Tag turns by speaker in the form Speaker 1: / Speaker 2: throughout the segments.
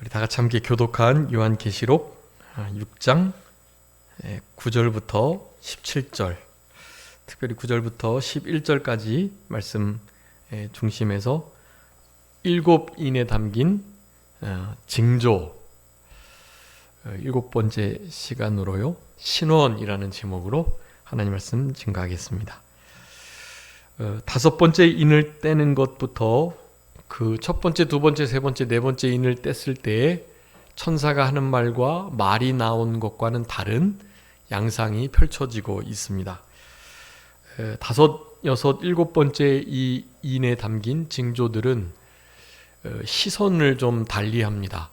Speaker 1: 우리 다 같이 함께 교독한 요한계시록 6장 9절부터 17절, 특별히 9절부터 11절까지 말씀 중심에서 7인에 담긴 징조, 7번째 시간으로요, 신원이라는 제목으로 하나님 말씀 증거하겠습니다. 5번째 인을 떼는 것부터 그 첫 번째, 두 번째, 세 번째, 네 번째 인을 뗐을 때에 천사가 하는 말과 말이 나온 것과는 다른 양상이 펼쳐지고 있습니다. 5, 6, 7번째 이 인에 담긴 징조들은 시선을 좀 달리합니다.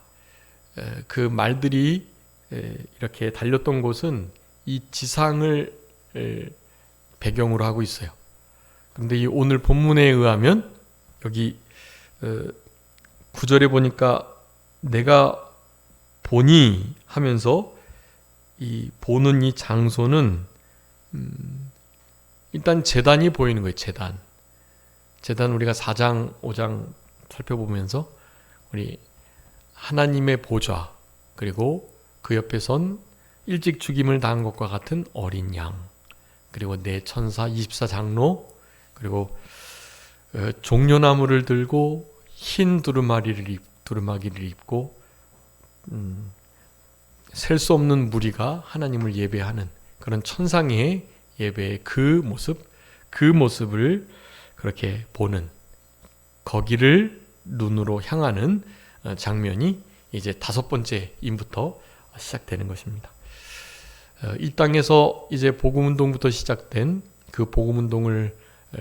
Speaker 1: 그 말들이 이렇게 달렸던 곳은 이 지상을 배경으로 하고 있어요. 그런데 이 오늘 본문에 의하면 여기 9절에 보니까 내가 보니 하면서 이 보는 이 장소는 일단 제단이 보이는 거예요. 제단 우리가 4장 5장 살펴보면서 우리 하나님의 보좌, 그리고 그 옆에 선 일찍 죽임을 당한 것과 같은 어린 양, 그리고 네 천사 24장로, 그리고 종려나무를 들고 흰 두루마기를 입고 셀 수 없는 무리가 하나님을 예배하는 그런 천상의 예배의 그 모습을 그렇게 보는, 거기를 눈으로 향하는 장면이 이제 5번째 인부터 시작되는 것입니다. 이 땅에서 이제 복음운동부터 시작된 그 복음운동을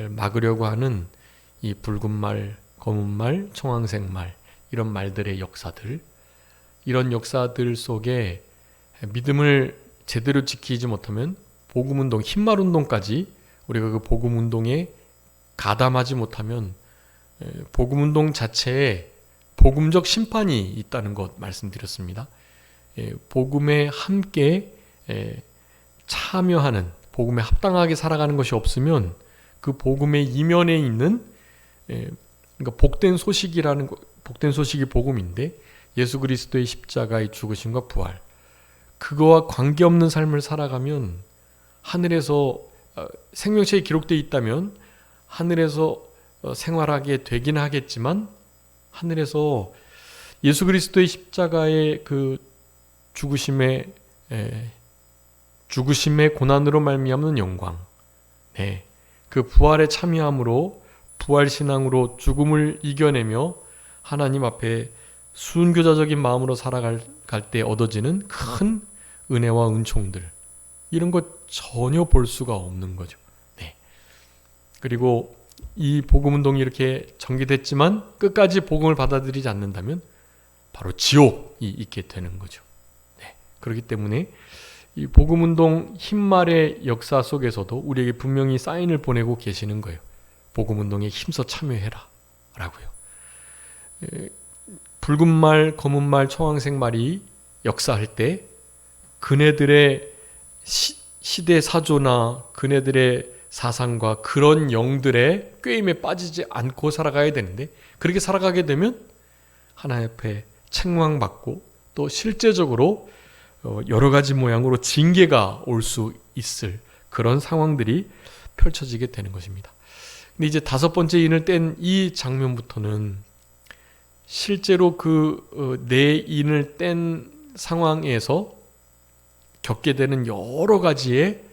Speaker 1: 막으려고 하는 이 붉은 말, 검은 말, 청황색 말, 이런 말들의 역사들, 이런 역사들 속에 믿음을 제대로 지키지 못하면 복음운동, 흰말운동까지 우리가 그 복음운동에 가담하지 못하면 복음운동 자체에 복음적 심판이 있다는 것 말씀드렸습니다. 복음에 함께 참여하는, 복음에 합당하게 살아가는 것이 없으면 그 복음의 이면에 있는, 그러니까 복된 소식이 복음인데 예수 그리스도의 십자가의 죽으심과 부활, 그거와 관계없는 삶을 살아가면 하늘에서 생명체에 기록되어 있다면 하늘에서 생활하게 되긴 하겠지만, 하늘에서 예수 그리스도의 십자가의 그 죽으심의 고난으로 말미암는 영광, 그 부활에 참여함으로, 부활신앙으로 죽음을 이겨내며 하나님 앞에 순교자적인 마음으로 살아갈 때 얻어지는 큰 은혜와 은총들, 이런 것 전혀 볼 수가 없는 거죠. 그리고 이 복음운동이 이렇게 전개됐지만 끝까지 복음을 받아들이지 않는다면 바로 지옥이 있게 되는 거죠. 그렇기 때문에 이 복음운동 흰말의 역사 속에서도 우리에게 분명히 사인을 보내고 계시는 거예요. 복음운동에 힘써 참여해라 라고요. 붉은 말, 검은 말, 청황색 말이 역사할 때 그네들의 시대 사조나 그네들의 사상과 그런 영들의 꾀임에 빠지지 않고 살아가야 되는데, 그렇게 살아가게 되면 하나님 앞에 책망받고 또 실제적으로 여러 가지 모양으로 징계가 올 수 있을 그런 상황들이 펼쳐지게 되는 것입니다. 근데 이제 5번째 인을 뗀 이 장면부터는 실제로 그 네 인을 뗀 상황에서 겪게 되는 여러 가지의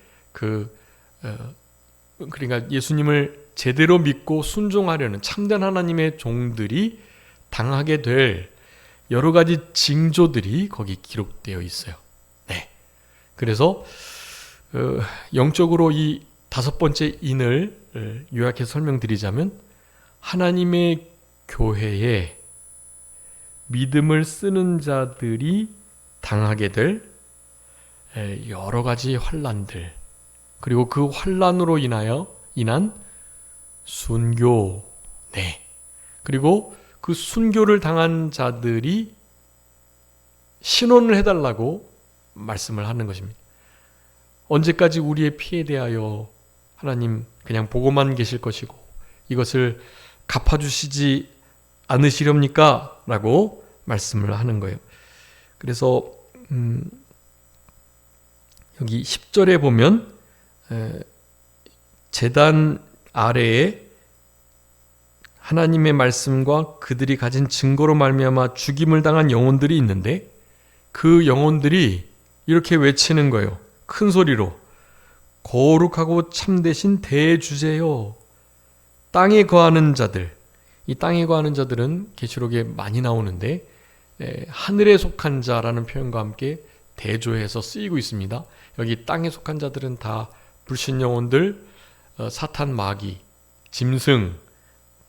Speaker 1: 그러니까 예수님을 제대로 믿고 순종하려는 참된 하나님의 종들이 당하게 될 여러 가지 징조들이 거기 기록되어 있어요. 그래서 영적으로 이 5번째 인을 요약해서 설명드리자면, 하나님의 교회에 믿음을 쓰는 자들이 당하게 될 여러 가지 환난들, 그리고 그 환난으로 인한 순교, 그리고 그 순교를 당한 자들이 신원을 해달라고 말씀을 하는 것입니다. 언제까지 우리의 피에 대하여 하나님 그냥 보고만 계실 것이고 이것을 갚아주시지 않으시렵니까? 라고 말씀을 하는 거예요. 그래서 여기 10절에 보면 제단 아래에 하나님의 말씀과 그들이 가진 증거로 말미암아 죽임을 당한 영혼들이 있는데 그 영혼들이 이렇게 외치는 거예요. 큰 소리로 거룩하고 참되신 대주제여 땅에 거하는 자들. 이 땅에 거하는 자들은 계시록에 많이 나오는데 하늘에 속한 자라는 표현과 함께 대조해서 쓰이고 있습니다. 여기 땅에 속한 자들은 다 불신 영혼들, 사탄 마귀, 짐승,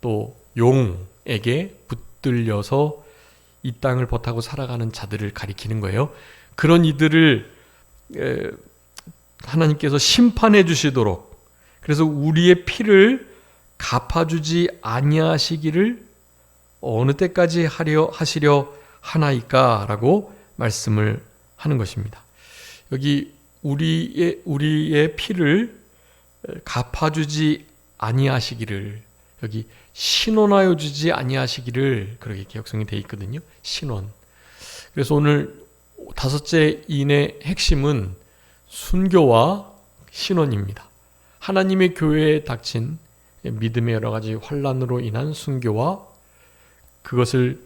Speaker 1: 또 용에게 붙들려서 이 땅을 버타고 살아가는 자들을 가리키는 거예요. 그런 이들을 하나님께서 심판해 주시도록, 그래서 우리의 피를 갚아주지 아니하시기를 어느 때까지 하시려 하나이까라고 말씀을 하는 것입니다. 여기 우리의 피를 갚아주지 아니하시기를, 여기 신원하여 주지 아니하시기를, 그렇게 개혁성이 되어 있거든요. 신원. 그래서 오늘 5째 인의 핵심은 순교와 신원입니다. 하나님의 교회에 닥친 믿음의 여러 가지 환난으로 인한 순교와 그것을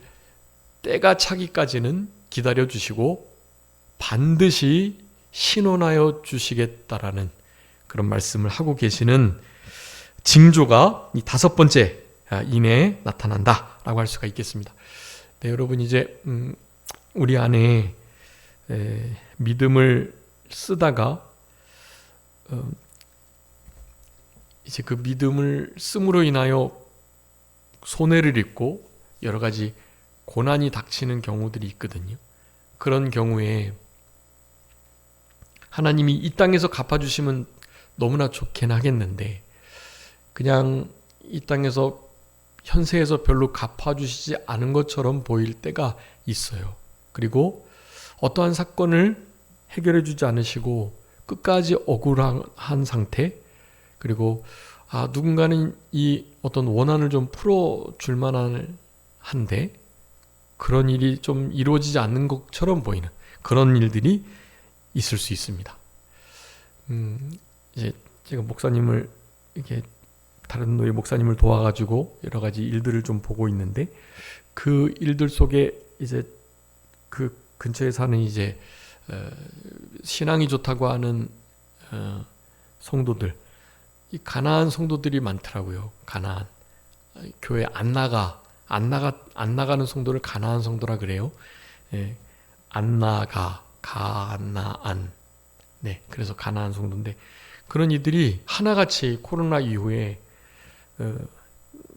Speaker 1: 때가 차기까지는 기다려 주시고 반드시 신원하여 주시겠다라는 그런 말씀을 하고 계시는 징조가 이 5번째 인에 나타난다라고 할 수가 있겠습니다. 네, 여러분 이제 우리 안에 믿음을 쓰다가 이제 그 믿음을 씀으로 인하여 손해를 입고 여러 가지 고난이 닥치는 경우들이 있거든요. 그런 경우에 하나님이 이 땅에서 갚아주시면 너무나 좋긴 하겠는데 그냥 이 땅에서 현세에서 별로 갚아주시지 않은 것처럼 보일 때가 있어요. 그리고 어떠한 사건을 해결해 주지 않으시고 끝까지 억울한 상태, 그리고 누군가는 이 어떤 원한을 좀 풀어줄 만한 한데 그런 일이 좀 이루어지지 않는 것처럼 보이는 그런 일들이 있을 수 있습니다. 이제 제가 목사님을 이렇게 다른 노예 목사님을 도와가지고 여러 가지 일들을 좀 보고 있는데 그 일들 속에 이제 그 근처에 사는 이제 신앙이 좋다고 하는 성도들, 이 가나안 성도들이 많더라고요. 가나안 교회 안 나가는 성도를 가나안 성도라 그래요. 예, 안 나가 가나안. 네, 그래서 가나안 성도인데 그런 이들이 하나같이 코로나 이후에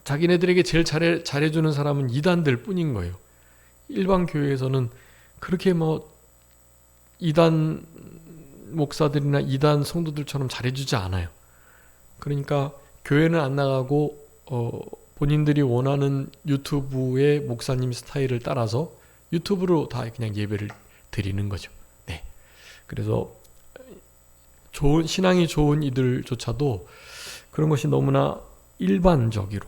Speaker 1: 자기네들에게 제일 잘해주는 사람은 이단들 뿐인 거예요. 일반 교회에서는 그렇게 이단 목사들이나 이단 성도들처럼 잘해주지 않아요. 그러니까 교회는 안 나가고 본인들이 원하는 유튜브의 목사님 스타일을 따라서 유튜브로 다 그냥 예배를 드리는 거죠. 네. 그래서 신앙이 좋은 이들조차도 그런 것이 너무나 일반적으로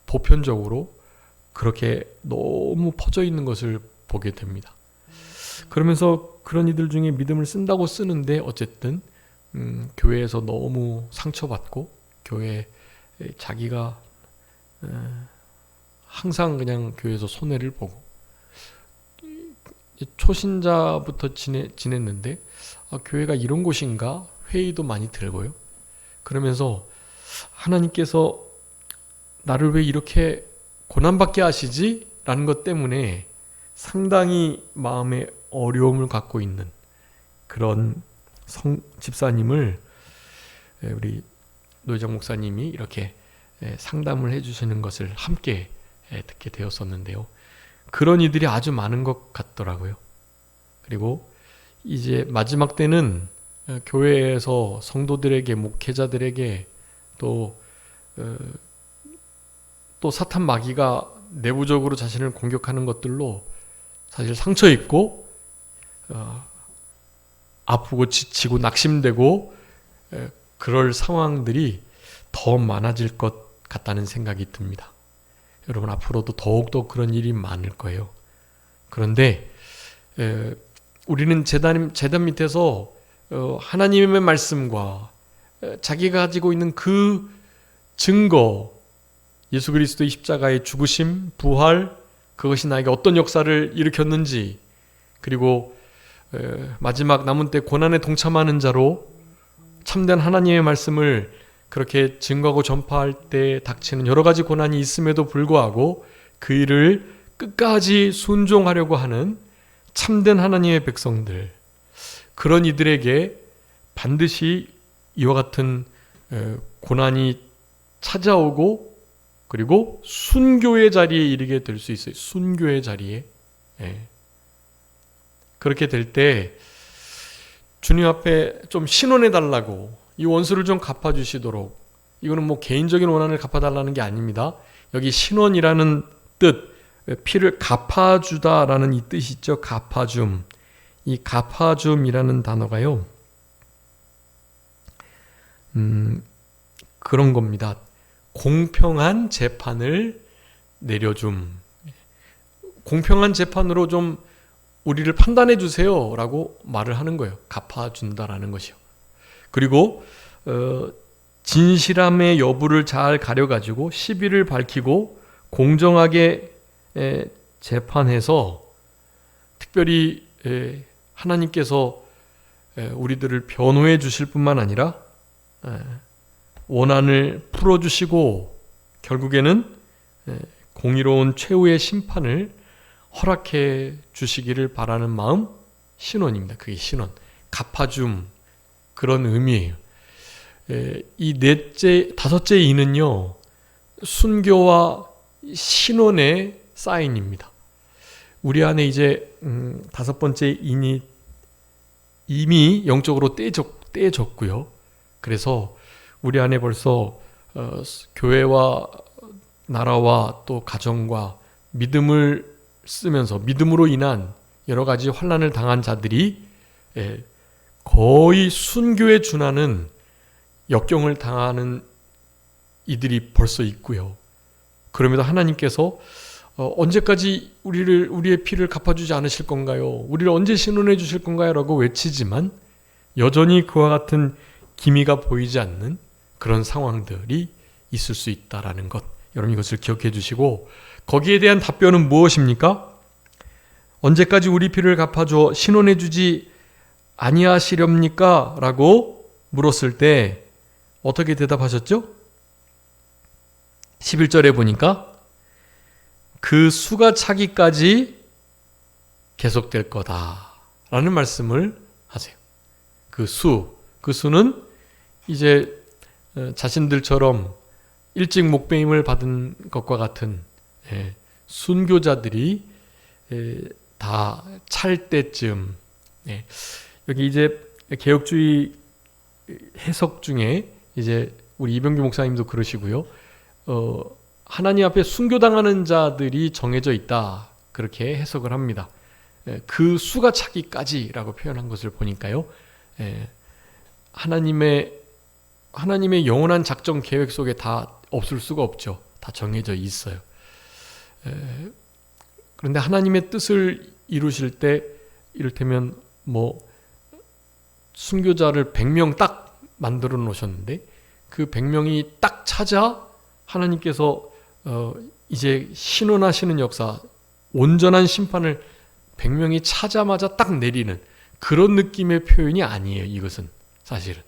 Speaker 1: 보편적으로 그렇게 너무 퍼져 있는 것을 보게 됩니다. 그러면서 그런 이들 중에 믿음을 쓴다고 쓰는데 어쨌든 교회에서 너무 상처받고 교회에 자기가 항상 그냥 교회에서 손해를 보고 초신자부터 지냈는데 교회가 이런 곳인가 회의도 많이 들고요. 그러면서 하나님께서 나를 왜 이렇게 고난받게 하시지? 라는 것 때문에 상당히 마음에 어려움을 갖고 있는 그런 집사님을 우리 노회장 목사님이 이렇게 상담을 해주시는 것을 함께 듣게 되었었는데요. 그런 이들이 아주 많은 것 같더라고요. 그리고 이제 마지막 때는 교회에서 성도들에게, 목회자들에게 또 사탄 마귀가 내부적으로 자신을 공격하는 것들로 사실 상처 입고 아프고 지치고 낙심되고 그럴 상황들이 더 많아질 것 같다는 생각이 듭니다. 여러분 앞으로도 더욱더 그런 일이 많을 거예요. 그런데 우리는 제단 밑에서 하나님의 말씀과 자기가 가지고 있는 그 증거, 예수 그리스도의 십자가의 죽으심, 부활, 그것이 나에게 어떤 역사를 일으켰는지, 그리고 마지막 남은 때 고난에 동참하는 자로 참된 하나님의 말씀을 그렇게 증거하고 전파할 때 닥치는 여러 가지 고난이 있음에도 불구하고 그 일을 끝까지 순종하려고 하는 참된 하나님의 백성들, 그런 이들에게 반드시 이와 같은 고난이 찾아오고 그리고 순교의 자리에 이르게 될 수 있어요. 순교의 자리에. 그렇게 될 때 주님 앞에 좀 신원해 달라고, 이 원수를 좀 갚아주시도록, 이거는 뭐 개인적인 원한을 갚아달라는 게 아닙니다. 여기 신원이라는 뜻, 피를 갚아주다라는 이 뜻이 있죠. 갚아줌. 이 갚아줌이라는 단어가요, 그런 겁니다. 공평한 재판을 내려줌. 공평한 재판으로 좀 우리를 판단해 주세요 라고 말을 하는 거예요. 갚아준다라는 것이요. 그리고 진실함의 여부를 잘 가려가지고 시비를 밝히고 공정하게 재판해서, 특별히 하나님께서 우리들을 변호해 주실 뿐만 아니라 원한을 풀어주시고 결국에는 공의로운 최후의 심판을 허락해 주시기를 바라는 마음, 신원입니다. 그게 신원, 갚아줌, 그런 의미예요. 이 다섯째 이는요, 순교와 신원의 사인입니다. 우리 안에 이제 다섯 번째 인이 이미 영적으로 떼졌고요. 그래서 우리 안에 벌써 교회와 나라와 또 가정과 믿음을 쓰면서 믿음으로 인한 여러 가지 환난을 당한 자들이 거의 순교에 준하는 역경을 당하는 이들이 벌써 있고요. 그럼에도 하나님께서 언제까지 우리의 피를 갚아주지 않으실 건가요? 우리를 언제 신원해 주실 건가요? 라고 외치지만 여전히 그와 같은 기미가 보이지 않는 그런 상황들이 있을 수 있다라는 것, 여러분 이것을 기억해 주시고, 거기에 대한 답변은 무엇입니까? 언제까지 우리 피를 갚아줘 신원해 주지 아니하시렵니까? 라고 물었을 때 어떻게 대답하셨죠? 11절에 보니까 그 수가 차기까지 계속될 거다 라는 말씀을 하세요. 그 수는 이제 자신들처럼 일찍 목배임을 받은 것과 같은 순교자들이 다 찰 때쯤, 여기 이제 개혁주의 해석 중에 이제 우리 이병규 목사님도 그러시고요. 하나님 앞에 순교당하는 자들이 정해져 있다, 그렇게 해석을 합니다. 그 수가 차기까지라고 표현한 것을 보니까요, 하나님의 영원한 작정 계획 속에 다 없을 수가 없죠. 다 정해져 있어요. 그런데 하나님의 뜻을 이루실 때 이를테면 뭐 순교자를 100명 딱 만들어 놓으셨는데 그 100명이 딱 찾아 하나님께서 이제 신원하시는 역사, 온전한 심판을 100명이 찾아마자 딱 내리는 그런 느낌의 표현이 아니에요. 이것은 사실은.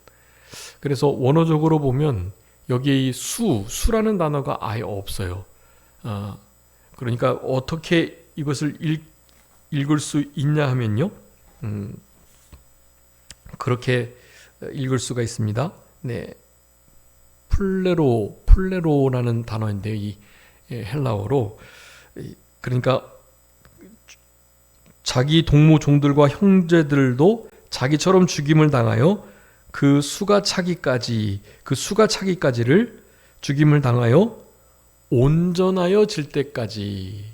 Speaker 1: 그래서 원어적으로 보면 여기에 이 수라는 단어가 아예 없어요. 그러니까 어떻게 이것을 읽을 수 있냐 하면요, 그렇게 읽을 수가 있습니다. 네, 플레로라는 단어인데 이 헬라어로, 그러니까 자기 동무 종들과 형제들도 자기처럼 죽임을 당하여 그 수가 차기까지를 죽임을 당하여 온전하여질 때까지,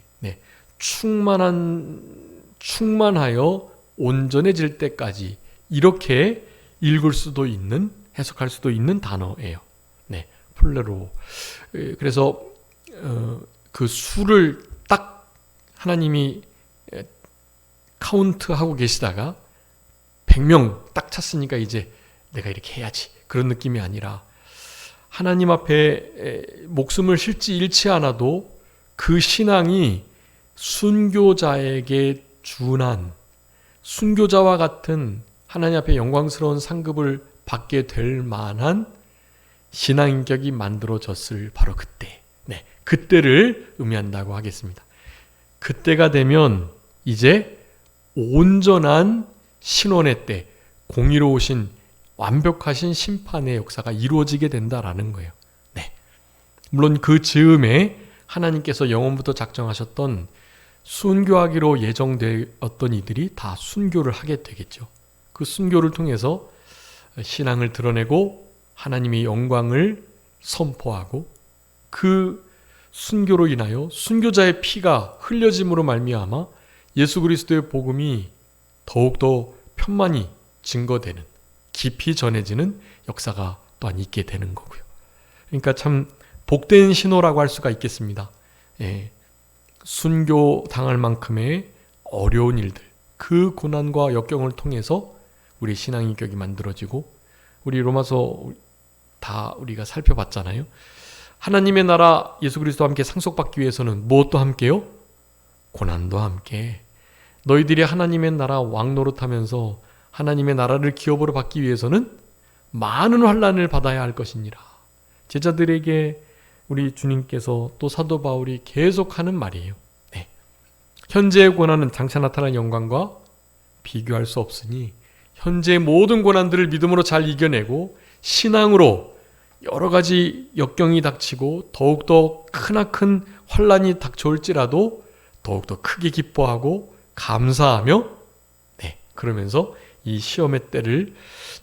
Speaker 1: 충만하여 온전해질 때까지, 이렇게 읽을 수도 있는, 해석할 수도 있는 단어예요. 플레로. 그래서 그 수를 딱 하나님이 카운트하고 계시다가 100명 딱 찼으니까 이제 내가 이렇게 해야지, 그런 느낌이 아니라 하나님 앞에 목숨을 실지 잃지 않아도 그 신앙이 순교자에게 준한, 순교자와 같은 하나님 앞에 영광스러운 상급을 받게 될 만한 신앙인격이 만들어졌을 바로 그때, 그때를 의미한다고 하겠습니다. 그때가 되면 이제 온전한 신원의 때, 공의로우신 완벽하신 심판의 역사가 이루어지게 된다라는 거예요. 물론 그 즈음에 하나님께서 영원부터 작정하셨던 순교하기로 예정되었던 이들이 다 순교를 하게 되겠죠. 그 순교를 통해서 신앙을 드러내고 하나님의 영광을 선포하고, 그 순교로 인하여 순교자의 피가 흘려짐으로 말미암아 예수 그리스도의 복음이 더욱더 편만히 증거되는, 깊이 전해지는 역사가 또한 있게 되는 거고요. 그러니까 참 복된 신호라고 할 수가 있겠습니다. 순교 당할 만큼의 어려운 일들, 그 고난과 역경을 통해서 우리 신앙인격이 만들어지고, 우리 로마서 다 우리가 살펴봤잖아요. 하나님의 나라 예수 그리스도와 함께 상속받기 위해서는 무엇도 함께요? 고난도 함께. 너희들이 하나님의 나라 왕 노릇하면서 하나님의 나라를 기업으로 받기 위해서는 많은 환난을 받아야 할 것이니라. 제자들에게 우리 주님께서 또 사도 바울이 계속하는 말이에요. 현재의 고난은 장차 나타날 영광과 비교할 수 없으니 현재의 모든 고난들을 믿음으로 잘 이겨내고 신앙으로 여러 가지 역경이 닥치고 더욱더 크나큰 환난이 닥쳐올지라도 더욱더 크게 기뻐하고 감사하며, 그러면서 이 시험의 때를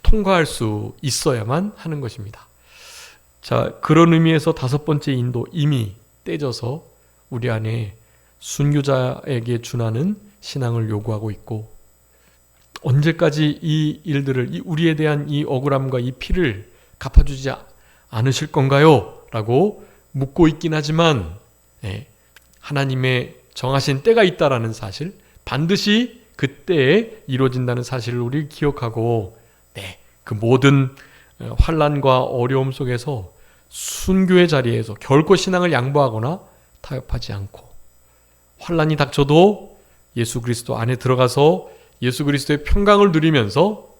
Speaker 1: 통과할 수 있어야만 하는 것입니다. 자, 그런 의미에서 다섯 번째 인도, 이미 떼져서 우리 안에 순교자에게 준하는 신앙을 요구하고 있고, 언제까지 이 일들을, 우리에 대한 이 억울함과 이 피를 갚아주지 않으실 건가요? 라고 묻고 있긴 하지만, 하나님의 정하신 때가 있다라는 사실, 반드시 그때에 이루어진다는 사실을 우리 기억하고, 그 모든 환난과 어려움 속에서 순교의 자리에서 결코 신앙을 양보하거나 타협하지 않고, 환난이 닥쳐도 예수 그리스도 안에 들어가서 예수 그리스도의 평강을 누리면서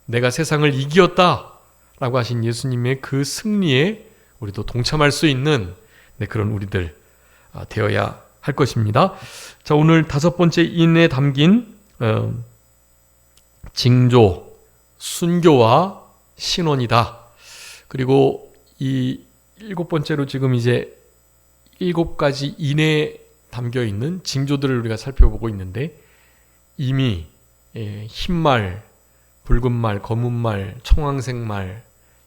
Speaker 1: 내가 세상을 이기었다라고 하신 예수님의 그 승리에 우리도 동참할 수 있는 그런 우리들 되어야 할 것입니다. 자, 오늘 다섯 번째 인에 담긴 징조, 순교와 신원이다. 그리고 이 일곱 번째로 지금 이제 일곱 가지 인에 담겨 있는 징조들을 우리가 살펴보고 있는데, 이미 흰말, 붉은말, 검은말, 청황색말,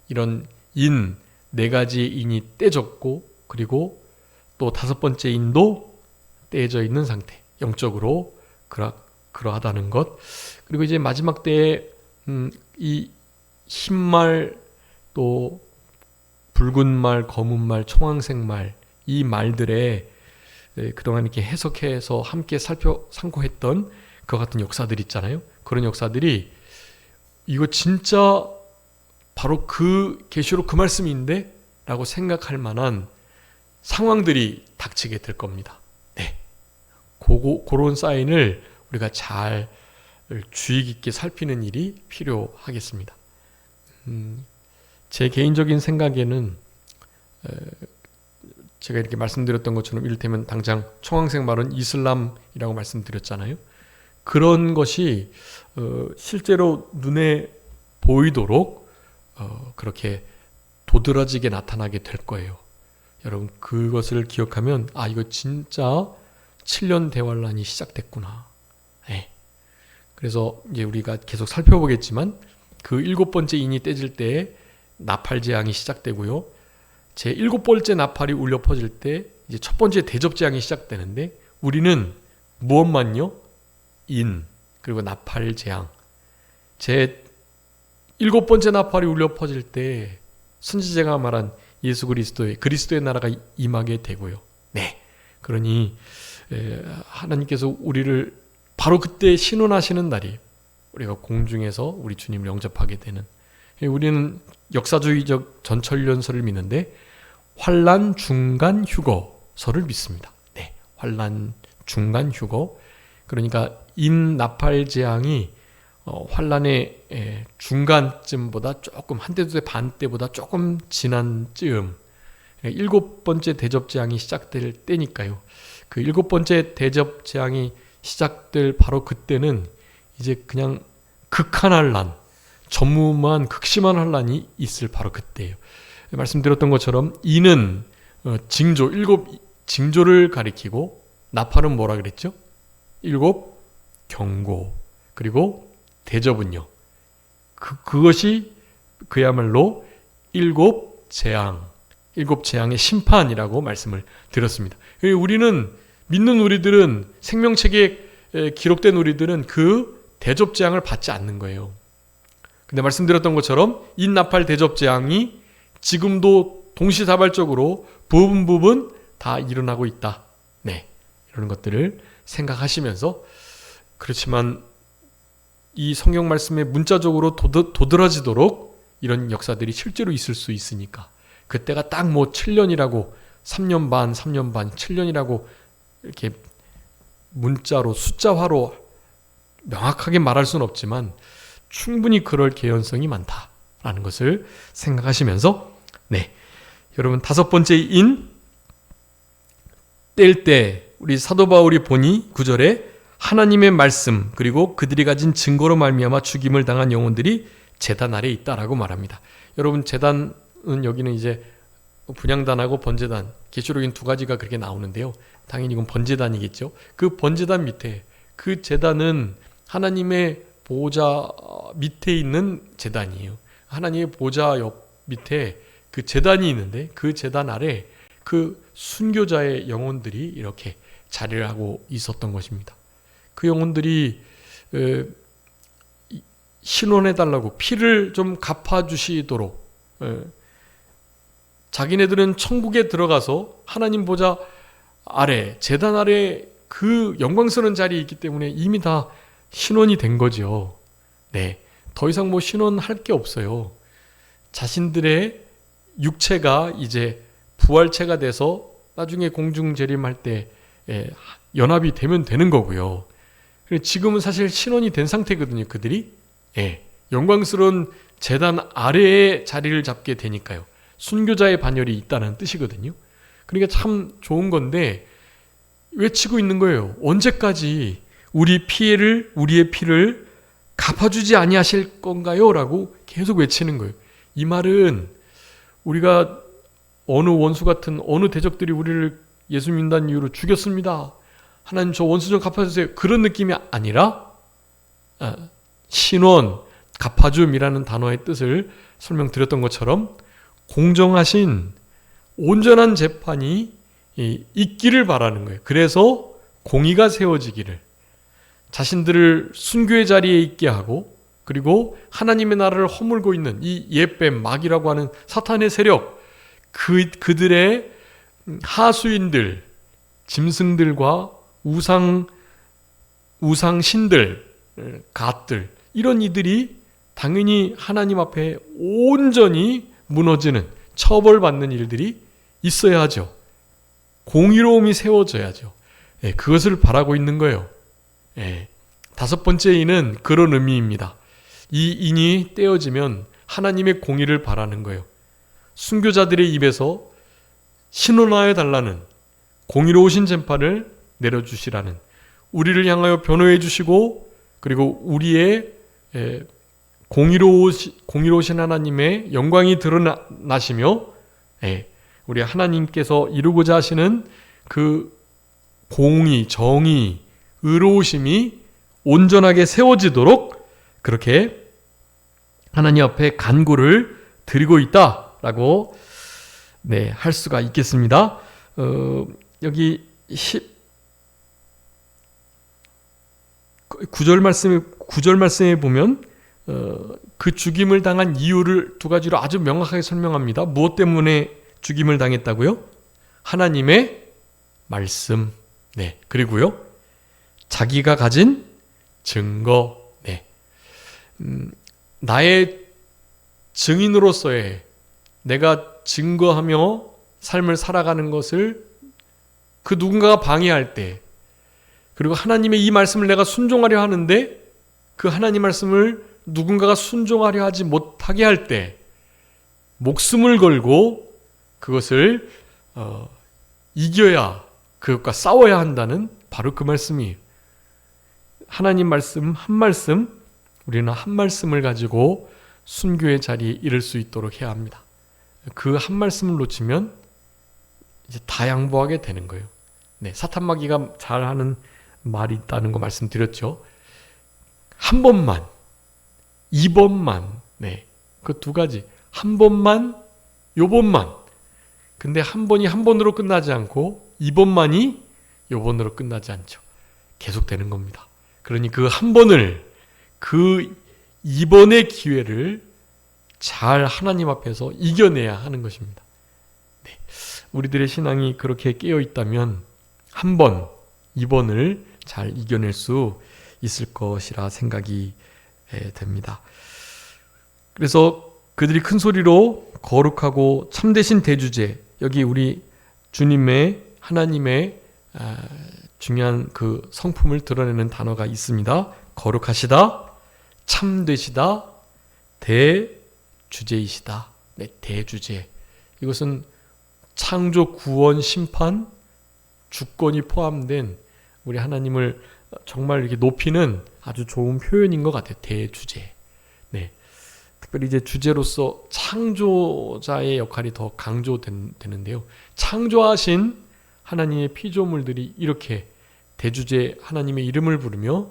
Speaker 1: 이런 인 네 가지 인이 떼졌고, 그리고 또 다섯 번째 인도 떼져 있는 상태, 영적으로 그러하다는 것. 그리고 이제 마지막 때에 이 흰말, 또 붉은말, 검은말, 청황색말, 이 말들에 그동안 이렇게 해석해서 함께 상고했던 그 같은 역사들 있잖아요. 그런 역사들이 이거 진짜 바로 그 계시록 그 말씀인데? 라고 생각할 만한 상황들이 닥치게 될 겁니다. 그런 사인을 우리가 잘 주의 깊게 살피는 일이 필요하겠습니다. 제 개인적인 생각에는 제가 이렇게 말씀드렸던 것처럼 이를테면 당장 청황색 말은 이슬람이라고 말씀드렸잖아요. 그런 것이 실제로 눈에 보이도록 그렇게 도드라지게 나타나게 될 거예요. 여러분, 그것을 기억하면 이거 진짜 7년 대환란이 시작됐구나. 그래서 이제 우리가 계속 살펴보겠지만 그 일곱 번째 인이 떼질 때에 나팔 재앙이 시작되고요. 제 일곱 번째 나팔이 울려 퍼질 때 이제 첫 번째 대접 재앙이 시작되는데, 우리는 무엇만요? 인, 그리고 나팔 재앙. 제 일곱 번째 나팔이 울려 퍼질 때 선지자가 말한 예수 그리스도의 나라가 임하게 되고요. 그러니 하나님께서 우리를 바로 그때 신원하시는 날이 우리가 공중에서 우리 주님을 영접하게 되는, 우리는 역사주의적 전철연설을 믿는데 환난 중간 휴거설을 믿습니다. 네, 환난 중간 휴거. 그러니까 인나팔 재앙이 환란의 중간쯤보다 조금, 한때도 반 때보다 조금 지난 즈음, 7번째 대접 재앙이 시작될 때니까요. 그 7번째 대접 재앙이 시작될 바로 그때는 이제 그냥 극한 환란, 전무후무한 극심한 환란이 있을 바로 그때예요. 말씀드렸던 것처럼 이는 징조, 7징조를 가리키고, 나팔은 뭐라 그랬죠? 7 경고, 그리고 대접은요, 그것이 그야말로 7 재앙, 7 재앙의 심판이라고 말씀을 드렸습니다. 우리는, 믿는 우리들은, 생명책에 기록된 우리들은 그 대접 재앙을 받지 않는 거예요. 근데 말씀드렸던 것처럼 인나팔 대접 재앙이 지금도 동시다발적으로 부분 다 일어나고 있다. 네, 이런 것들을 생각하시면서, 그렇지만 이 성경 말씀에 문자적으로 도드라지도록 이런 역사들이 실제로 있을 수 있으니까, 그때가 딱 뭐 7년이라고, 3년 반, 7년이라고 이렇게 문자로, 숫자화로 명확하게 말할 수는 없지만 충분히 그럴 개연성이 많다라는 것을 생각하시면서, 네, 여러분, 5번째 인, 뗄 때 우리 사도 바울이 보니 9절에 하나님의 말씀, 그리고 그들이 가진 증거로 말미암아 죽임을 당한 영혼들이 제단 아래에 있다라고 말합니다. 여러분, 제단은 여기는 이제 분향단하고 번제단, 계시록인 2가지가 그렇게 나오는데요. 당연히 이건 번제단이겠죠. 그 번제단 밑에, 그 제단은 하나님의 보좌 밑에 있는 제단이에요. 하나님의 보좌 옆 밑에 그 제단이 있는데, 그 제단 아래 그 순교자의 영혼들이 이렇게 자리를 하고 있었던 것입니다. 그 영혼들이 신원해달라고, 피를 좀 갚아주시도록, 자기네들은 천국에 들어가서 하나님 보좌 아래, 제단 아래 그 영광스러운 자리에 있기 때문에 이미 다 신원이 된 거죠. 네, 더 이상 뭐 신원할 게 없어요. 자신들의 육체가 이제 부활체가 돼서 나중에 공중재림할 때 연합이 되면 되는 거고요. 지금은 사실 신원이 된 상태거든요, 그들이. 영광스러운 제단 아래에 자리를 잡게 되니까요. 순교자의 반열이 있다는 뜻이거든요. 그러니까 참 좋은 건데 외치고 있는 거예요. 언제까지 우리의 피를 갚아주지 아니하실 건가요? 라고 계속 외치는 거예요. 이 말은 우리가 어느 원수 같은 어느 대적들이 우리를 예수 믿는다는 이유로 죽였습니다, 하나님 저 원수 좀 갚아주세요, 그런 느낌이 아니라 신원, 갚아줌이라는 단어의 뜻을 설명드렸던 것처럼 공정하신 온전한 재판이 있기를 바라는 거예요. 그래서 공의가 세워지기를, 자신들을 순교의 자리에 있게 하고, 그리고 하나님의 나라를 허물고 있는 이 예뱀, 마귀라고 하는 사탄의 세력, 그들의 하수인들, 짐승들과 우상신들, 갓들, 이런 이들이 당연히 하나님 앞에 온전히 무너지는, 처벌받는 일들이 있어야 하죠. 공의로움이 세워져야죠. 그것을 바라고 있는 거예요. 5번째 인은 그런 의미입니다. 이 인이 떼어지면 하나님의 공의를 바라는 거예요. 순교자들의 입에서 신원하여 달라는, 공의로우신 재판을 내려주시라는, 우리를 향하여 변호해 주시고, 그리고 우리의 공의로우신 하나님의 영광이 드러나시며, 우리 하나님께서 이루고자 하시는 그 공의, 정의, 의로우심이 온전하게 세워지도록 그렇게 하나님 앞에 간구를 드리고 있다라고 할 수가 있겠습니다. 여기 9절 말씀에 보면 그 죽임을 당한 이유를 2가지로 아주 명확하게 설명합니다. 무엇 때문에 죽임을 당했다고요? 하나님의 말씀, 그리고요, 자기가 가진 증거. 네. 나의 증인으로서의 내가 증거하며 삶을 살아가는 것을 그 누군가가 방해할 때, 그리고 하나님의 이 말씀을 내가 순종하려 하는데 그 하나님 말씀을 누군가가 순종하려 하지 못하게 할 때 목숨을 걸고 그것을 이겨야, 그것과 싸워야 한다는 바로 그 말씀이에요. 하나님 말씀 한 말씀, 우리는 한 말씀을 가지고 순교의 자리에 이를 수 있도록 해야 합니다. 그 한 말씀을 놓치면 이제 다 양보하게 되는 거예요. 네, 사탄마귀가 잘하는 말이 있다는 거 말씀드렸죠. 한 번만, 2번만, 네, 그 두 가지. 한 번만, 요번만. 근데 한 번이 한 번으로 끝나지 않고 2번만이 요번으로 끝나지 않죠. 계속 되는 겁니다. 그러니 그 한 번을, 그 2번의 기회를 잘 하나님 앞에서 이겨내야 하는 것입니다. 네, 우리들의 신앙이 그렇게 깨어 있다면 한 번, 2번을 잘 이겨낼 수 있을 것이라 생각이 됩니다. 그래서 그들이 큰 소리로 거룩하고 참되신 대주제, 여기 우리 주님의, 하나님의 중요한 그 성품을 드러내는 단어가 있습니다. 거룩하시다, 참되시다, 대주제이시다. 네, 대주제. 이것은 창조, 구원, 심판, 주권이 포함된 우리 하나님을 정말 이렇게 높이는 아주 좋은 표현인 것 같아요. 대주제. 네. 특별히 이제 주제로서 창조자의 역할이 더 강조되는데요. 창조하신 하나님의 피조물들이 이렇게 대주제 하나님의 이름을 부르며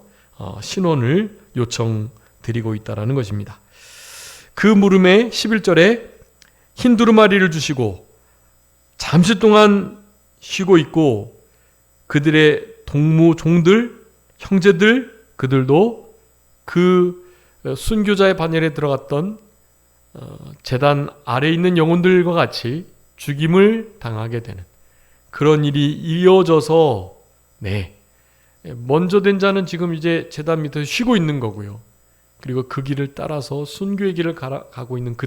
Speaker 1: 신원을 요청드리고 있다는 것입니다. 그 물음에 11절에 흰 두루마리를 주시고 잠시 동안 쉬고 있고 그들의 동무 종들, 형제들, 그들도 그 순교자의 반열에 들어갔던 제단 아래에 있는 영혼들과 같이 죽임을 당하게 되는 그런 일이 이어져서, 네, 먼저 된 자는 지금 이제 제단 밑에서 쉬고 있는 거고요. 그리고 그 길을 따라서 순교의 길을 가고 있는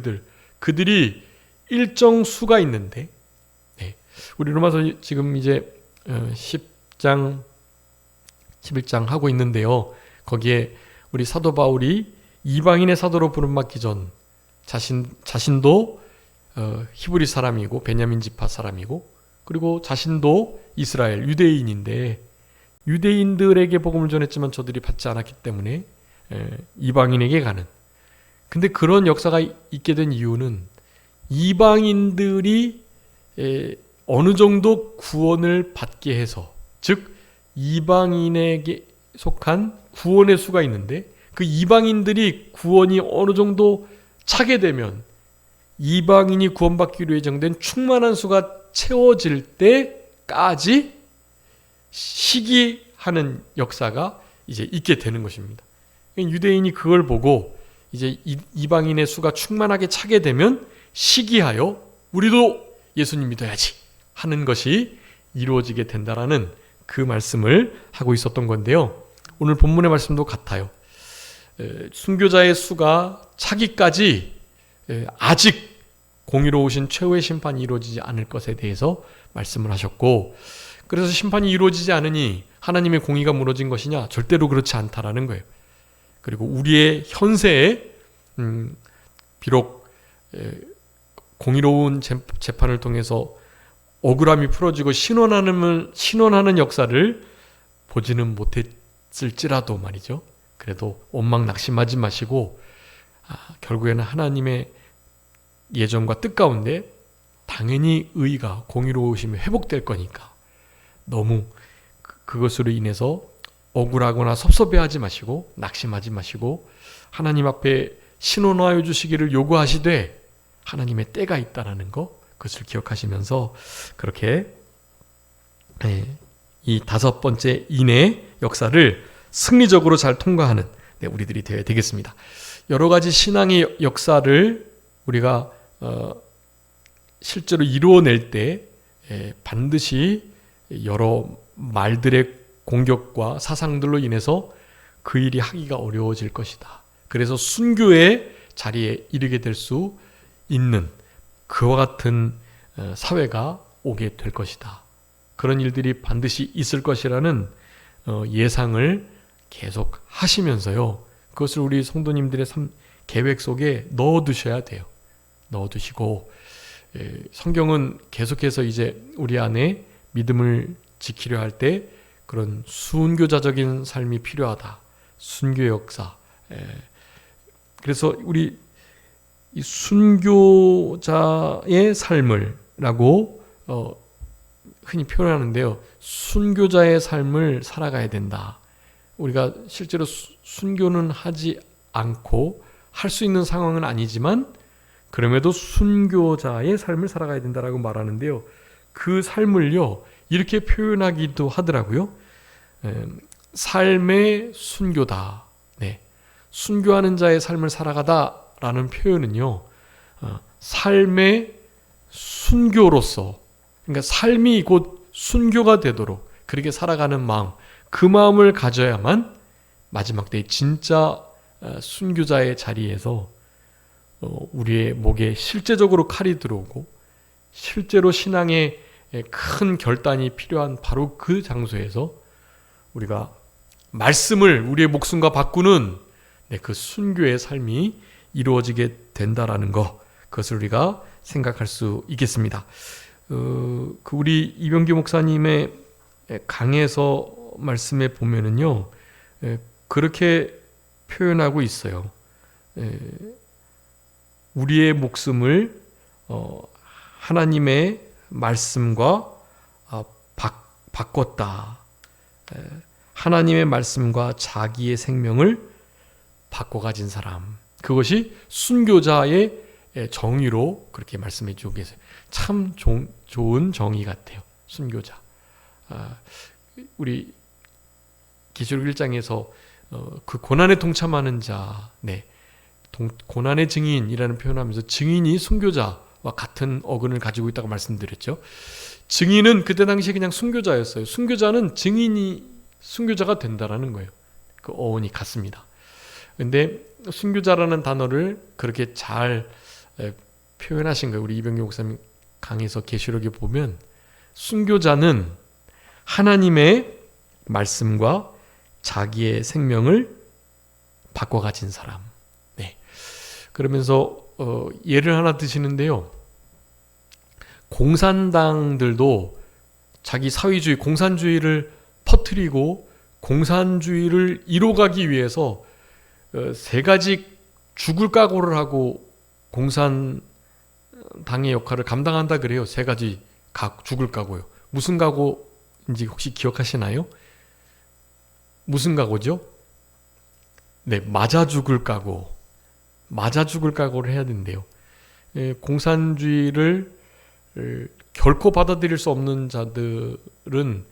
Speaker 1: 그들이 일정 수가 있는데, 네, 우리 로마서 지금 이제 10장, 11장 하고 있는데요. 거기에 우리 사도 바울이 이방인의 사도로 부름받기 전 자신도 히브리 사람이고 베냐민 지파 사람이고, 그리고 자신도 이스라엘 유대인인데 유대인들에게 복음을 전했지만 저들이 받지 않았기 때문에 이방인에게 가는, 근데 그런 역사가 있게 된 이유는 이방인들이 어느 정도 구원을 받게 해서, 즉 이방인에게 속한 구원의 수가 있는데 그 이방인들이 구원이 어느 정도 차게 되면 이방인이 구원받기로 예정된 충만한 수가 채워질 때까지 시기하는 역사가 이제 있게 되는 것입니다. 유대인이 그걸 보고 이제 이방인의 수가 충만하게 차게 되면 시기하여 우리도 예수님 믿어야지 하는 것이 이루어지게 된다라는 그 말씀을 하고 있었던 건데요. 오늘 본문의 말씀도 같아요. 순교자의 수가 차기까지 아직 공의로우신 최후의 심판이 이루어지지 않을 것에 대해서 말씀을 하셨고, 그래서 심판이 이루어지지 않으니 하나님의 공의가 무너진 것이냐? 절대로 그렇지 않다라는 거예요. 그리고 우리의 현세에 비록 공의로운 재판을 통해서 억울함이 풀어지고 신원하는 역사를 보지는 못했을지라도 말이죠. 그래도 원망 낙심하지 마시고 결국에는 하나님의 예정과 뜻 가운데 당연히 의가, 공의로우심이 회복될 거니까 너무 그것으로 인해서 억울하거나 섭섭해하지 마시고 낙심하지 마시고 하나님 앞에 신원하여 주시기를 요구하시되 하나님의 때가 있다라는 것, 그것을 기억하시면서 그렇게 이 5번째 인의 역사를 승리적으로 잘 통과하는 우리들이 되어야 되겠습니다. 여러 가지 신앙의 역사를 우리가 실제로 이루어낼 때 반드시 여러 말들의 공격과 사상들로 인해서 그 일이 하기가 어려워질 것이다. 그래서 순교의 자리에 이르게 될 수 있는 그와 같은 사회가 오게 될 것이다. 그런 일들이 반드시 있을 것이라는 예상을 계속 하시면서요. 그것을 우리 성도님들의 계획 속에 넣어두셔야 돼요. 넣어두시고 성경은 계속해서 이제 우리 안에 믿음을 지키려 할 때 그런 순교자적인 삶이 필요하다. 순교 역사. 그래서 우리 이 순교자의 삶을라고 흔히 표현하는데요. 순교자의 삶을 살아가야 된다. 우리가 실제로 순교는 하지 않고 할 수 있는 상황은 아니지만 그럼에도 순교자의 삶을 살아가야 된다라고 말하는데요. 그 삶을요 이렇게 표현하기도 하더라고요. 삶의 순교다. 네. 순교하는 자의 삶을 살아가다라는 표현은요. 삶의 순교로서 그러니까 삶이 곧 순교가 되도록 그렇게 살아가는 마음 그 마음을 가져야만 마지막 때 진짜 순교자의 자리에서 우리의 목에 실제적으로 칼이 들어오고 실제로 신앙의 큰 결단이 필요한 바로 그 장소에서 우리가 말씀을 우리의 목숨과 바꾸는 그 순교의 삶이 이루어지게 된다라는 것 그것을 우리가 생각할 수 있겠습니다. 우리 이병규 목사님의 강에서 말씀에 보면은요 그렇게 표현하고 있어요. 우리의 목숨을 하나님의 말씀과 바꿨다. 하나님의 말씀과 자기의 생명을 바꿔 가진 사람. 그것이 순교자의 정의로 그렇게 말씀해 주고 계세요. 참 좋은 정의 같아요. 순교자. 우리 계시록 1장에서 그 고난에 동참하는 자, 고난의 증인이라는 표현하면서 증인이 순교자와 같은 어근을 가지고 있다고 말씀드렸죠. 증인은 그때 당시에 그냥 순교자였어요. 순교자는 증인이 순교자가 된다라는 거예요. 그 어원이 같습니다. 근데 순교자라는 단어를 그렇게 잘 표현하신 거예요. 우리 이병규 목사님 강의에서 계시록에 보면 순교자는 하나님의 말씀과 자기의 생명을 바꿔 가진 사람. 그러면서 예를 하나 드시는데요. 공산당들도 자기 사회주의, 공산주의를 퍼뜨리고 공산주의를 이뤄가기 위해서 세 가지 죽을 각오를 하고 공산당의 역할을 감당한다 그래요. 세 가지 죽을 각오요. 무슨 각오인지 혹시 기억하시나요? 무슨 각오죠? 맞아 죽을 각오. 맞아 죽을 각오를 해야 된대요. 공산주의를 결코 받아들일 수 없는 자들은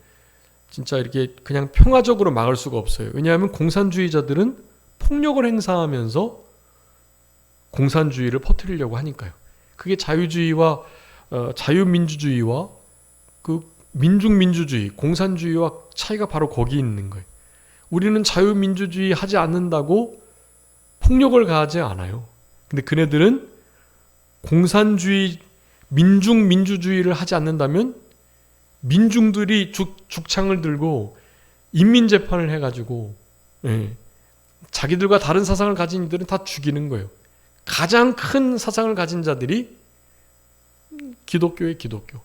Speaker 1: 진짜 이렇게 그냥 평화적으로 막을 수가 없어요. 왜냐하면 공산주의자들은 폭력을 행사하면서 공산주의를 퍼뜨리려고 하니까요. 그게 자유주의와 자유민주주의와 그 민중민주주의, 공산주의와 차이가 바로 거기 있는 거예요. 우리는 자유민주주의 하지 않는다고 폭력을 가하지 않아요. 근데 그네들은 공산주의, 민중민주주의를 하지 않는다면 민중들이 죽창을 들고 인민재판을 해가지고 자기들과 다른 사상을 가진 이들은 다 죽이는 거예요. 가장 큰 사상을 가진 자들이 기독교의 기독교.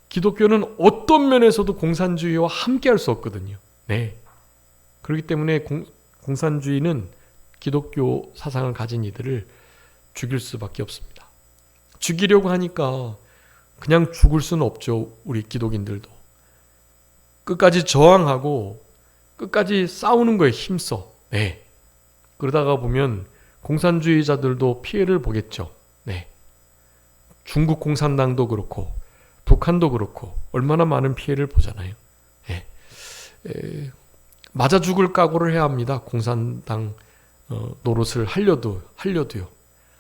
Speaker 1: 기독교는 어떤 면에서도 공산주의와 함께 할 수 없거든요. 그렇기 때문에 공산주의는 기독교 사상을 가진 이들을 죽일 수밖에 없습니다. 죽이려고 하니까 그냥 죽을 수는 없죠. 우리 기독인들도. 끝까지 저항하고 끝까지 싸우는 거에 힘써. 그러다가 보면 공산주의자들도 피해를 보겠죠. 중국 공산당도 그렇고 북한도 그렇고 얼마나 많은 피해를 보잖아요. 맞아 죽을 각오를 해야 합니다. 공산당 노릇을 하려도요.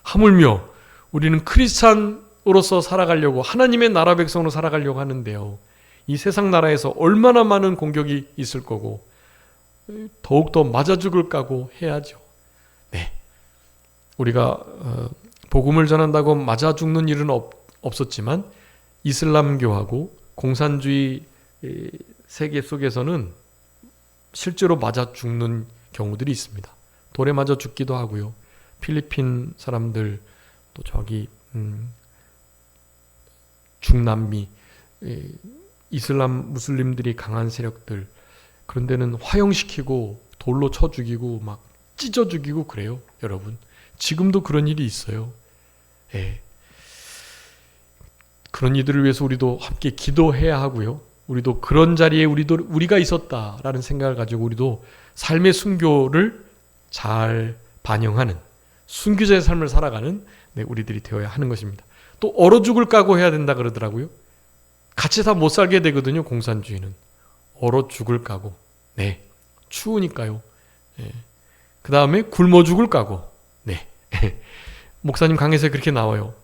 Speaker 1: 하물며 우리는 크리스찬으로서 살아가려고 하나님의 나라 백성으로 살아가려고 하는데요. 이 세상 나라에서 얼마나 많은 공격이 있을 거고 더욱더 맞아 죽을 각오 해야죠. 네. 우리가 복음을 전한다고 맞아 죽는 일은 없었지만 이슬람교하고 공산주의 세계 속에서는 실제로 맞아 죽는 경우들이 있습니다. 돌에 맞아 죽기도 하고요. 필리핀 사람들, 또 저기 중남미 이슬람 무슬림들이 강한 세력들, 그런 데는 화형시키고 돌로 쳐 죽이고 막 찢어 죽이고 그래요. 여러분, 지금도 그런 일이 있어요. 예. 그런 이들을 위해서 우리도 함께 기도해야 하고요. 우리도 그런 자리에 우리가 있었다라는 생각을 가지고 우리도 삶의 순교를 잘 반영하는 순교자의 삶을 살아가는 우리들이 되어야 하는 것입니다. 또 얼어 죽을 각오해야 된다 그러더라고요. 같이 다 못 살게 되거든요. 공산주의는 얼어 죽을 각오. 네, 추우니까요. 네. 그 다음에 굶어 죽을 각오. 네. 목사님 강의에서 그렇게 나와요.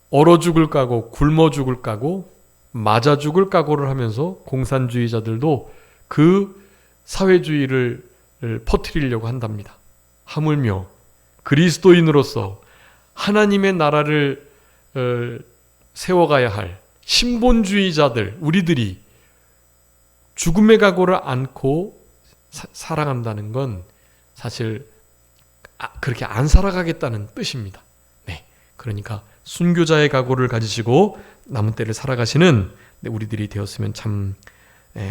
Speaker 1: 얼어 죽을 각오, 굶어 죽을 각오, 맞아 죽을 각오를 하면서 공산주의자들도 그 사회주의를 퍼뜨리려고 한답니다. 하물며 그리스도인으로서 하나님의 나라를 세워가야 할 신본주의자들, 우리들이 죽음의 각오를 안고 살아간다는 건 사실 그렇게 안 살아가겠다는 뜻입니다. 네, 그러니까 순교자의 각오를 가지시고 남은 때를 살아가시는 우리들이 되었으면 참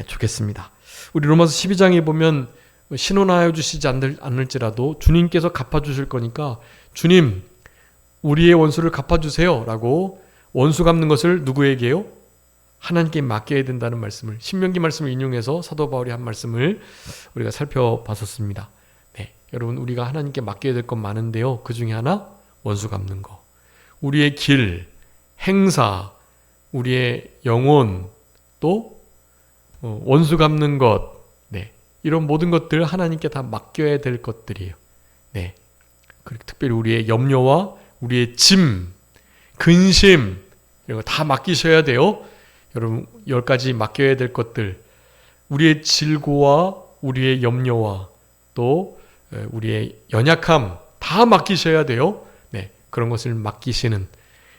Speaker 1: 좋겠습니다. 우리 로마서 12장에 보면 신원하여 주시지 않을지라도 주님께서 갚아주실 거니까 주님 우리의 원수를 갚아주세요 라고 원수 갚는 것을 누구에게요? 하나님께 맡겨야 된다는 말씀을, 신명기 말씀을 인용해서 사도 바울이 한 말씀을 우리가 살펴봤었습니다. 네, 여러분, 우리가 하나님께 맡겨야 될 건 많은데요, 그 중에 하나 원수 갚는 거, 우리의 길, 행사, 우리의 영혼, 또 원수 갚는 것, 네, 이런 모든 것들 하나님께 다 맡겨야 될 것들이에요. 네, 그리고 특별히 우리의 염려와 우리의 짐, 근심, 이런 거 다 맡기셔야 돼요. 여러분, 10가지 맡겨야 될 것들, 우리의 질고와 우리의 염려와 또 우리의 연약함 다 맡기셔야 돼요. 네, 그런 것을 맡기시는,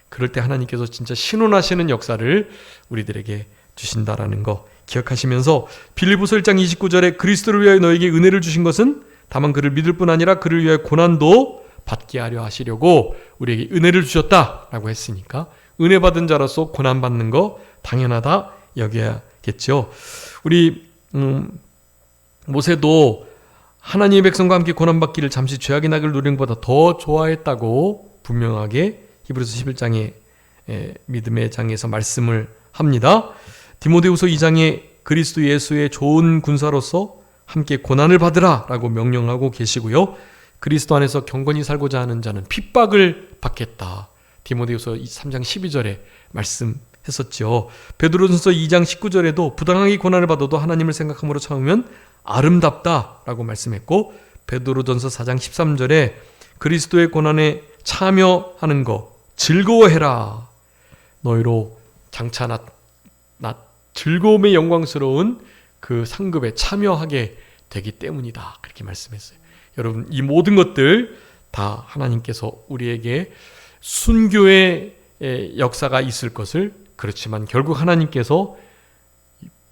Speaker 1: 그럴 때 하나님께서 진짜 신원하시는 역사를 우리들에게 주신다라는 거 기억하시면서 빌립보서 1장 29절에 그리스도를 위하여 너에게 은혜를 주신 것은 다만 그를 믿을 뿐 아니라 그를 위하여 고난도 받게 하려 하시려고 우리에게 은혜를 주셨다라고 했으니까 은혜 받은 자로서 고난 받는 거 당연하다 여겨야겠죠. 우리 모세도 하나님의 백성과 함께 고난 받기를 잠시 죄악의 낙을 누리는 것보다 더 좋아했다고 분명하게 히브리서 11장의 믿음의 장에서 말씀을 합니다. 디모데후서 2장에 그리스도 예수의 좋은 군사로서 함께 고난을 받으라 라고 명령하고 계시고요. 그리스도 안에서 경건히 살고자 하는 자는 핍박을 받겠다. 디모데후서 3장 12절에 말씀했었죠. 베드로전서 2장 19절에도 부당하게 고난을 받아도 하나님을 생각함으로 참으면 아름답다라고 말씀했고, 베드로전서 4장 13절에 그리스도의 고난에 참여하는 거 즐거워해라. 너희로 장차 나 즐거움의 영광스러운 그 상급에 참여하게 되기 때문이다. 그렇게 말씀했어요. 여러분, 이 모든 것들 다 하나님께서 우리에게 순교의 역사가 있을 것을, 그렇지만 결국 하나님께서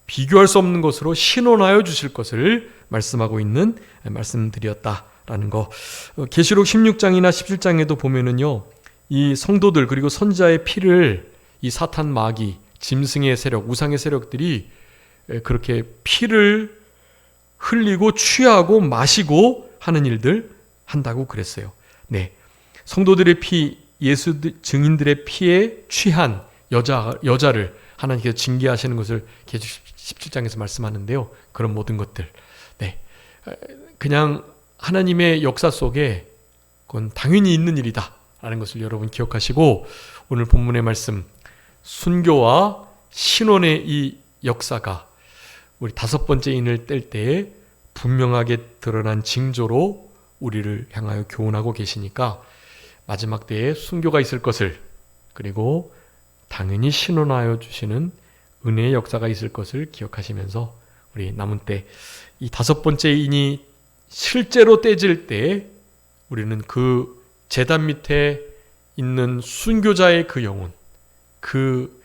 Speaker 1: 비교할 수 없는 것으로 신원하여 주실 것을 말씀하고 있는 말씀드렸다라는 거. 계시록 16장이나 17장에도 보면은요, 이 성도들 그리고 선지자의 피를 이 사탄 마귀, 짐승의 세력, 우상의 세력들이 그렇게 피를 흘리고 취하고 마시고 하는 일들 한다고 그랬어요. 네, 성도들의 피, 예수 증인들의 피에 취한 여자를 하나님께서 징계하시는 것을 계시록 17장에서 말씀하는데요. 그런 모든 것들, 네, 그냥 하나님의 역사 속에 그건 당연히 있는 일이다 라는 것을 여러분 기억하시고, 오늘 본문의 말씀 순교와 신원의 이 역사가 우리 5번째 인을 뗄 때에 분명하게 드러난 징조로 우리를 향하여 교훈하고 계시니까 마지막 때에 순교가 있을 것을, 그리고 당연히 신원하여 주시는 은혜의 역사가 있을 것을 기억하시면서 우리 남은 때 이 5번째 인이 실제로 떼질 때 우리는 그 제단 밑에 있는 순교자의 그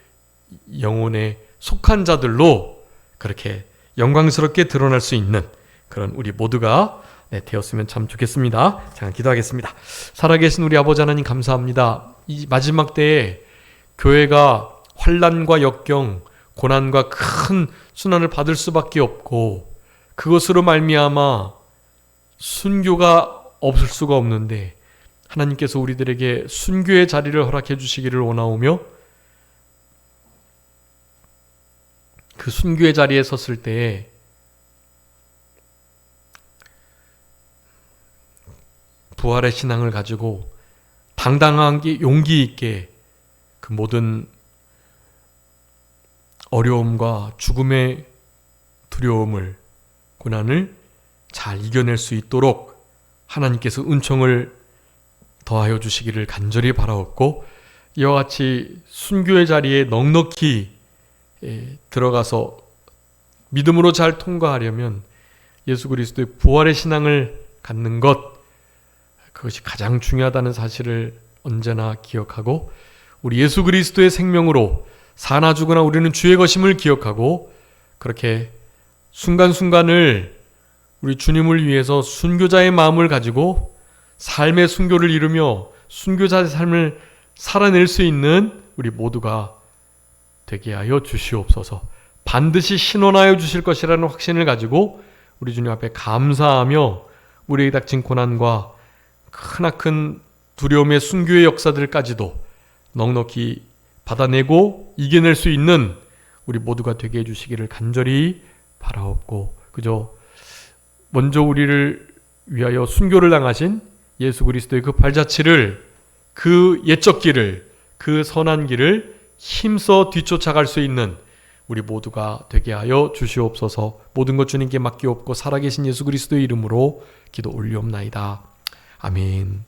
Speaker 1: 영혼에 속한 자들로 그렇게 영광스럽게 드러날 수 있는 그런 우리 모두가 되었으면 참 좋겠습니다. 잠깐 기도하겠습니다. 살아계신 우리 아버지 하나님 감사합니다. 이 마지막 때에 교회가 환난과 역경, 고난과 큰 순환을 받을 수밖에 없고 그것으로 말미암아 순교가 없을 수가 없는데 하나님께서 우리들에게 순교의 자리를 허락해 주시기를 원하오며 그 순교의 자리에 섰을 때에 부활의 신앙을 가지고 당당하게 용기 있게 그 모든 어려움과 죽음의 두려움을 고난을 잘 이겨낼 수 있도록 하나님께서 은총을 더하여 주시기를 간절히 바라옵고 이와 같이 순교의 자리에 넉넉히 들어가서 믿음으로 잘 통과하려면 예수 그리스도의 부활의 신앙을 갖는 것 그것이 가장 중요하다는 사실을 언제나 기억하고 우리 예수 그리스도의 생명으로 사나 죽으나 우리는 주의 것임을 기억하고 그렇게 순간순간을 우리 주님을 위해서 순교자의 마음을 가지고 삶의 순교를 이루며 순교자의 삶을 살아낼 수 있는 우리 모두가 되게 하여 주시옵소서. 반드시 신원하여 주실 것이라는 확신을 가지고 우리 주님 앞에 감사하며 우리에게 닥친 고난과 크나큰 두려움의 순교의 역사들까지도 넉넉히 받아내고 이겨낼 수 있는 우리 모두가 되게 해주시기를 간절히 바라옵고 그저 먼저 우리를 위하여 순교를 당하신 예수 그리스도의 그 발자취를 그 옛적 길을 그 선한 길을 힘써 뒤쫓아갈 수 있는 우리 모두가 되게 하여 주시옵소서. 모든 것 주님께 맡기옵고 살아계신 예수 그리스도의 이름으로 기도 올리옵나이다. 아멘.